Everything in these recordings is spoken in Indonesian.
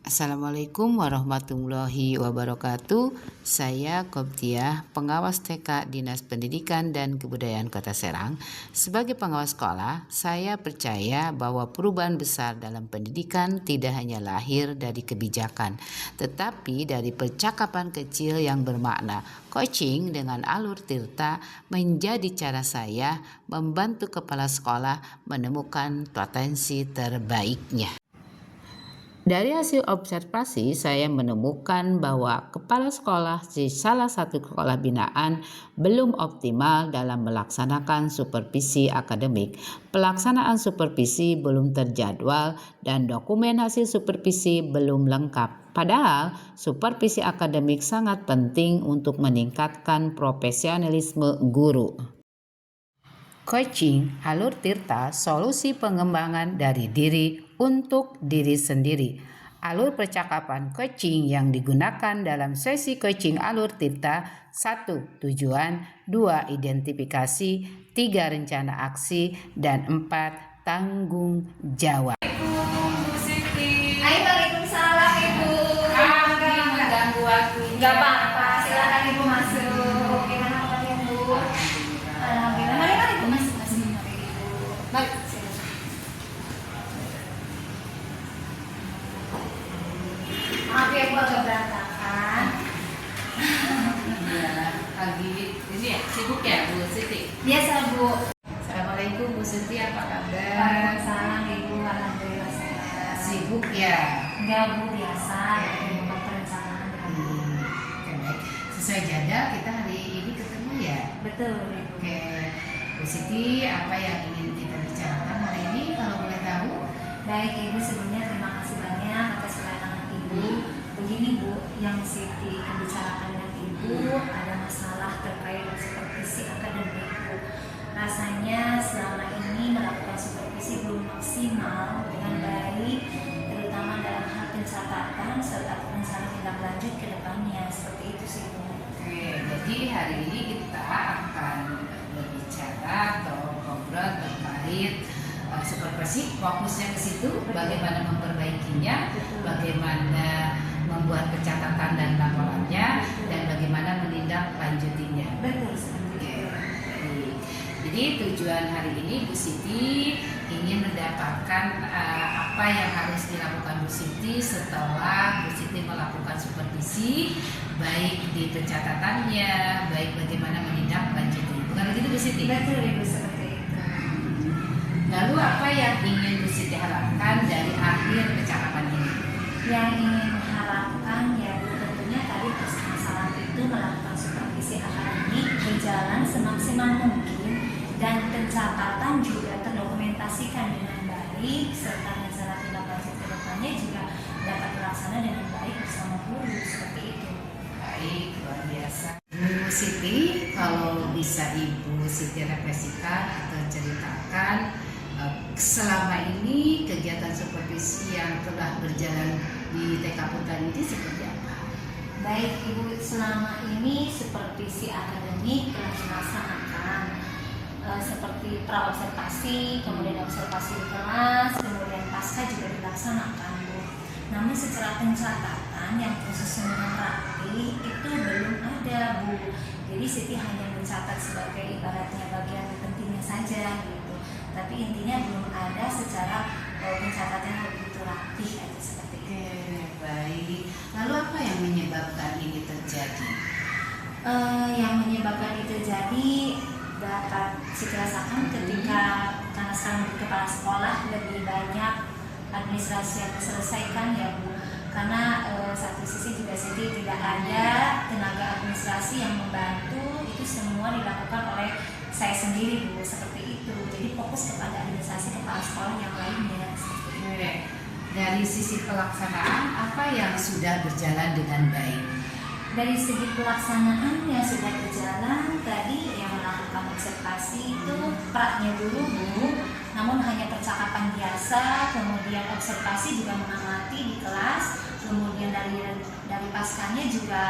Assalamualaikum warahmatullahi wabarakatuh. Saya Qobtiah, pengawas TK Dinas Pendidikan dan Kebudayaan Kota Serang. Sebagai pengawas sekolah, saya percaya bahwa perubahan besar dalam pendidikan tidak hanya lahir dari kebijakan, tetapi dari percakapan kecil yang bermakna. Coaching dengan Alur Tirta menjadi cara saya membantu kepala sekolah menemukan potensi terbaiknya. Dari hasil observasi, saya menemukan bahwa kepala sekolah di salah satu sekolah binaan belum optimal dalam melaksanakan supervisi akademik. Pelaksanaan supervisi belum terjadwal dan dokumen hasil supervisi belum lengkap. Padahal, supervisi akademik sangat penting untuk meningkatkan profesionalisme guru. Coaching Alur Tirta, solusi pengembangan dari diri untuk diri sendiri. Alur percakapan coaching yang digunakan dalam sesi coaching Alur Tirta: 1. Tujuan, 2. Identifikasi, 3. Rencana aksi, dan 4. Tanggung jawab. Waalaikumsalam Ibu. Mengganggu waktunya. Enggak apa-apa, silakan Ibu masuk. Gimana kabarnya Bu? Alhamdulillah. Mari Ibu masuk. Mari Ibu. Mari. Maaf ya Bu, agak berantakan. Ya, lagi ini ya, sibuk ya Bu Siti? Biasa Bu. Assalamualaikum Bu Siti, apa kabar? Waalaikumsalam Ibu, alhamdulillah sehat. Sibuk ya? Enggak Bu, biasa. Bukan perencanaan. Oke, baik. Sesuai jadwal kita hari ini ketemu ya? Betul Ibu. Oke, Bu Siti, apa yang ingin kita bicarakan hari ini kalau boleh tahu? Baik Ibu, sebelumnya terima kasih banyak atas kedatangan Ibu. Begini Bu, yang Siti akan bicarakan dengan Ibu ada masalah terkait supervisi akademik Bu. Rasanya selama ini melakukan supervisi belum maksimal dengan baik, terutama dalam hal pencatatan serta rencana tindak lanjut ke depannya. Seperti itu sih Bu. Oke, jadi hari ini kita akan berbicara atau ngobrol terkait supervisi, fokusnya ke situ, bagaimana memperbaikinya, bagaimana membuat pencatatan dan laporannya, dan bagaimana menindaklanjutinya. Betul seperti Oke, itu. baik. Jadi tujuan hari ini Bu Siti ingin mendapatkan apa yang harus dilakukan Bu Siti setelah Bu Siti melakukan supervisi, baik di pencatatannya, baik bagaimana menindaklanjuti. Bukan begitu Bu Siti? Betul Ibu, seperti itu. Lalu apa yang ingin Bu Siti harapkan dari akhir percakapan ini? Yang ingin mengharapkan ya Bu, tentunya tadi permasalahan itu melakukan supervisi akademik berjalan semaksimal mungkin dan pencatatan juga terdokumentasikan dengan baik serta rencana tindak lanjut ke depannya juga dapat terlaksana dengan baik bersama guru. Seperti itu. Baik, luar biasa. Bu Siti, kalau bisa Ibu Siti refleksikan atau ceritakan selama ini kegiatan supervisi yang telah berjalan di TK Putra ini seperti apa? Baik Ibu, selama ini supervisi akademik telah dilaksanakan seperti praobservasi, kemudian observasi di kelas, kemudian pasca juga dilaksanakan Bu. Namun secara pencatatan yang tersusun dengan rapi itu belum ada Bu. Jadi Siti hanya mencatat sebagai ibaratnya bagian pentingnya saja gitu. Tapi intinya belum ada secara pencatatan yang begitu rapi aja seperti itu. Oke, baik. Lalu apa yang menyebabkan ini terjadi? Yang menyebabkan itu terjadi dapat Siti rasakan ketika karena sekarang di kepala sekolah lebih banyak administrasi yang diselesaikan ya Bu. Karena satu sisi juga Siti tidak ada tenaga administrasi yang membantu, itu semua dilakukan oleh saya sendiri Bu, seperti itu. Jadi fokus kepada administrasi kepala sekolah yang lainnya. Oke. Dari sisi pelaksanaan, apa yang sudah berjalan dengan baik? Dari segi pelaksanaan yang sudah berjalan, tadi yang melakukan observasi itu praknya dulu Bu, namun hanya percakapan biasa, kemudian observasi juga mengamati di kelas, kemudian dari paskanya juga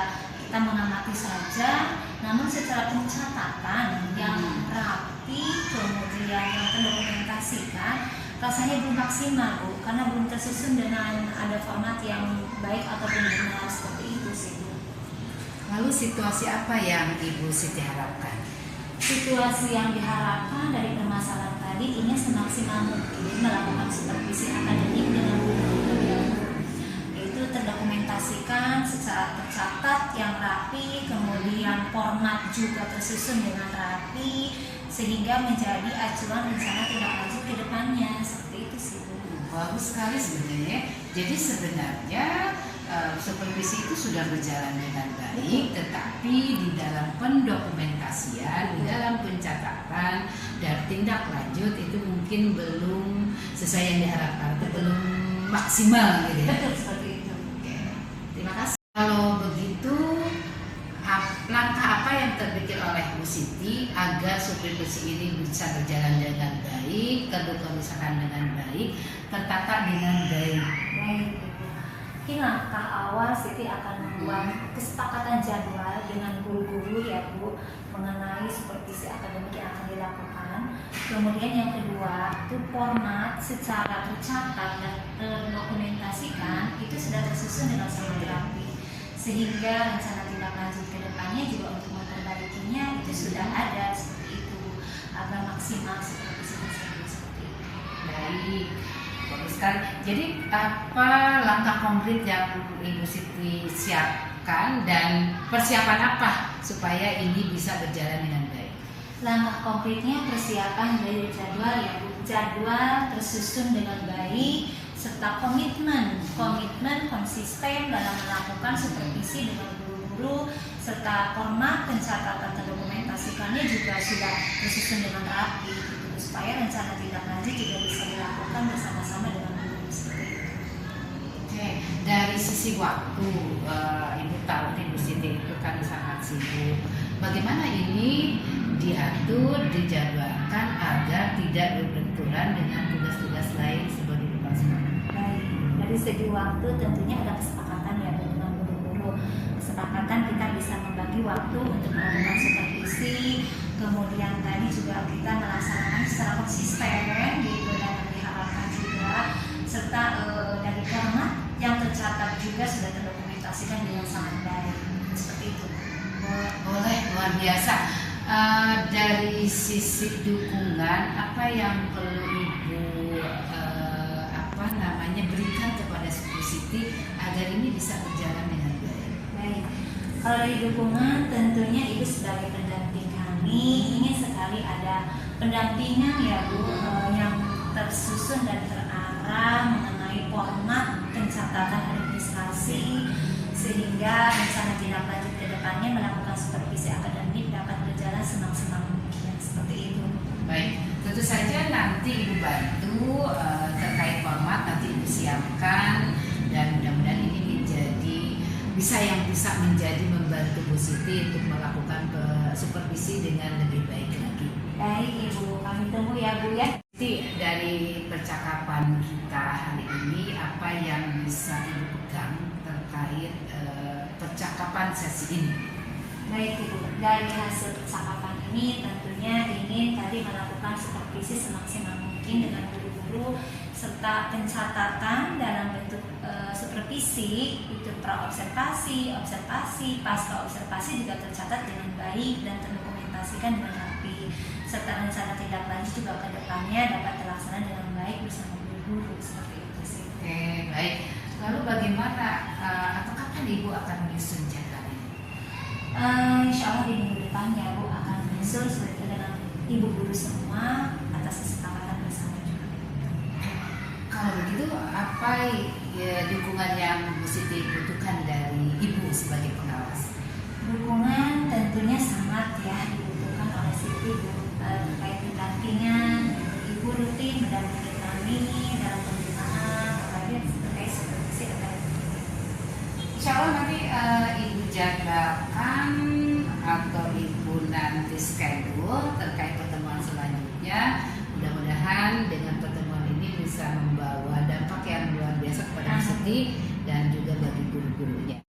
kita mengamati saja, namun secara pencatatan yang rapi, kemudian yang terdokumentasikan rasanya belum maksimal Bu, karena belum tersusun dengan ada format yang baik ataupun benar seperti itu sih Bu. Lalu situasi apa yang Ibu Siti harapkan? Situasi yang diharapkan dari permasalahan tadi ini semaksimal mungkin melakukan supervisi akademik dengan guru-guru yang itu terdokumentasikan secara tercatat yang rapi, kemudian format juga tersusun dengan rapi sehingga menjadi acuan rencana tindak lanjut ke depannya. Seperti itu sih Bu. Bagus sekali sebenarnya. Jadi sebenarnya supervisi itu sudah berjalan dengan baik, tetapi di dalam pendokumentasian, di dalam pencatatan dan tindak lanjut itu mungkin belum sesuai yang diharapkan, atau belum maksimal gitu ya. Betul seperti itu. Oke, terima kasih. Kalau begitu, langkah apa yang terpikir oleh Bu Siti agar supervisi ini bisa berjalan dengan baik, terdokumentasikan dengan baik, tertata dengan baik? Baik Ibu. Mungkin langkah awal Siti akan membuat kesepakatan jadwal dengan guru-guru ya Bu mengenai supervisi akademik yang akan dilakukan. Kemudian yang kedua itu format secara tercatat dan terdokumentasikan itu sudah tersusun dengan sangat rapi sehingga rencana tindak lanjut ke depannya juga untuk memperbaikinya itu sudah ada seperti itu agar maksimal supervisi tersebut seperti itu. Baik. Bagus sekali. Jadi apa langkah konkret yang Ibu Siti siapkan dan persiapan apa supaya ini bisa berjalan dengan baik? Langkah konkretnya persiapan dari jadwal ya Bu. Jadwal tersusun dengan baik serta komitmen konsisten dalam melakukan supervisi dengan guru-guru serta format pencatatan terdokumentasikannya juga sudah tersusun dengan rapi gitu, supaya rencana tindak lanjut juga bisa dilakukan bersama-sama dengan guru seperti itu. Oke, dari sisi waktu, Ibu tahu Ibu Siti itu kan sangat sibuk. Bagaimana ini diatur, dijadwalkan agar tidak berbenturan dengan tugas-tugas lain sebagai kepala sekolah? Baik, dari segi waktu tentunya ada kesepakatan ya dengan guru-guru. Kesepakatan kita bisa membagi waktu untuk melakukan supervisi, kemudian tadi juga kita melaksanakan secara konsisten gitu dan diharapkan juga serta dari format yang tercatat juga sudah terdokumentasikan dengan sangat baik seperti itu. Boleh, luar biasa. Dari sisi dukungan, apa yang perlu Ibu berikan kepada Bu Siti agar ini bisa berjalan dengan baik? Baik, kalau dari dukungan tentunya Ibu sebagai pendamping kami ingin sekali ada pendampingan ya Bu yang tersusun dan terarah mengenai format pencatatan administrasi sehingga rencana tindak lanjut ke depannya melakukan supervisi akademik dapat berjalan semaksimal mungkin seperti itu. Baik, tentu saja nanti Ibu bantu terkait format nanti Ibu siapkan dan mudah-mudahan ini bisa menjadi membantu Bu Siti untuk melakukan supervisi dengan lebih baik lagi. Baik Ibu, kami tunggu ya Bu ya. Jadi dari percakapan kita hari ini apa yang bisa Ibu pegang terkait percakapan sesi ini? Baik Ibu, dari hasil percakapan ini tentunya ingin tadi melakukan supervisi semaksimal mungkin dengan guru-guru serta pencatatan dalam bentuk supervisi itu praobservasi, observasi, pasca observasi juga tercatat dengan baik dan terdokumentasikan dengan rapi serta rencana tindak lanjut juga ke depannya dapat terlaksana dengan baik bersama guru-guru seperti itu sih. Oke, baik. Lalu bagaimana atau kapan Ibu akan menyusun jadwal ini? Insya Allah di minggu depan ya Bu akan menyusul seperti itu dengan ibu guru semua atas kesepakatan bersama juga. Kalau begitu apa dukungan yang Bu Siti butuhkan dari Ibu sebagai pengawas? Dukungan tentunya sangat ya dibutuhkan oleh Siti Bu terkait pendampingan. Ibu rutin mendampingi kami dalam pembinaan apalagi terkait supervisi akademik. Insya Allah nanti Ibu jadwalkan atau Ibu nanti schedule terkait pertemuan selanjutnya. Mudah-mudahan dengan pertemuan ini bisa membawa dampak yang luar biasa kepada Bu Siti dan juga bagi guru-gurunya.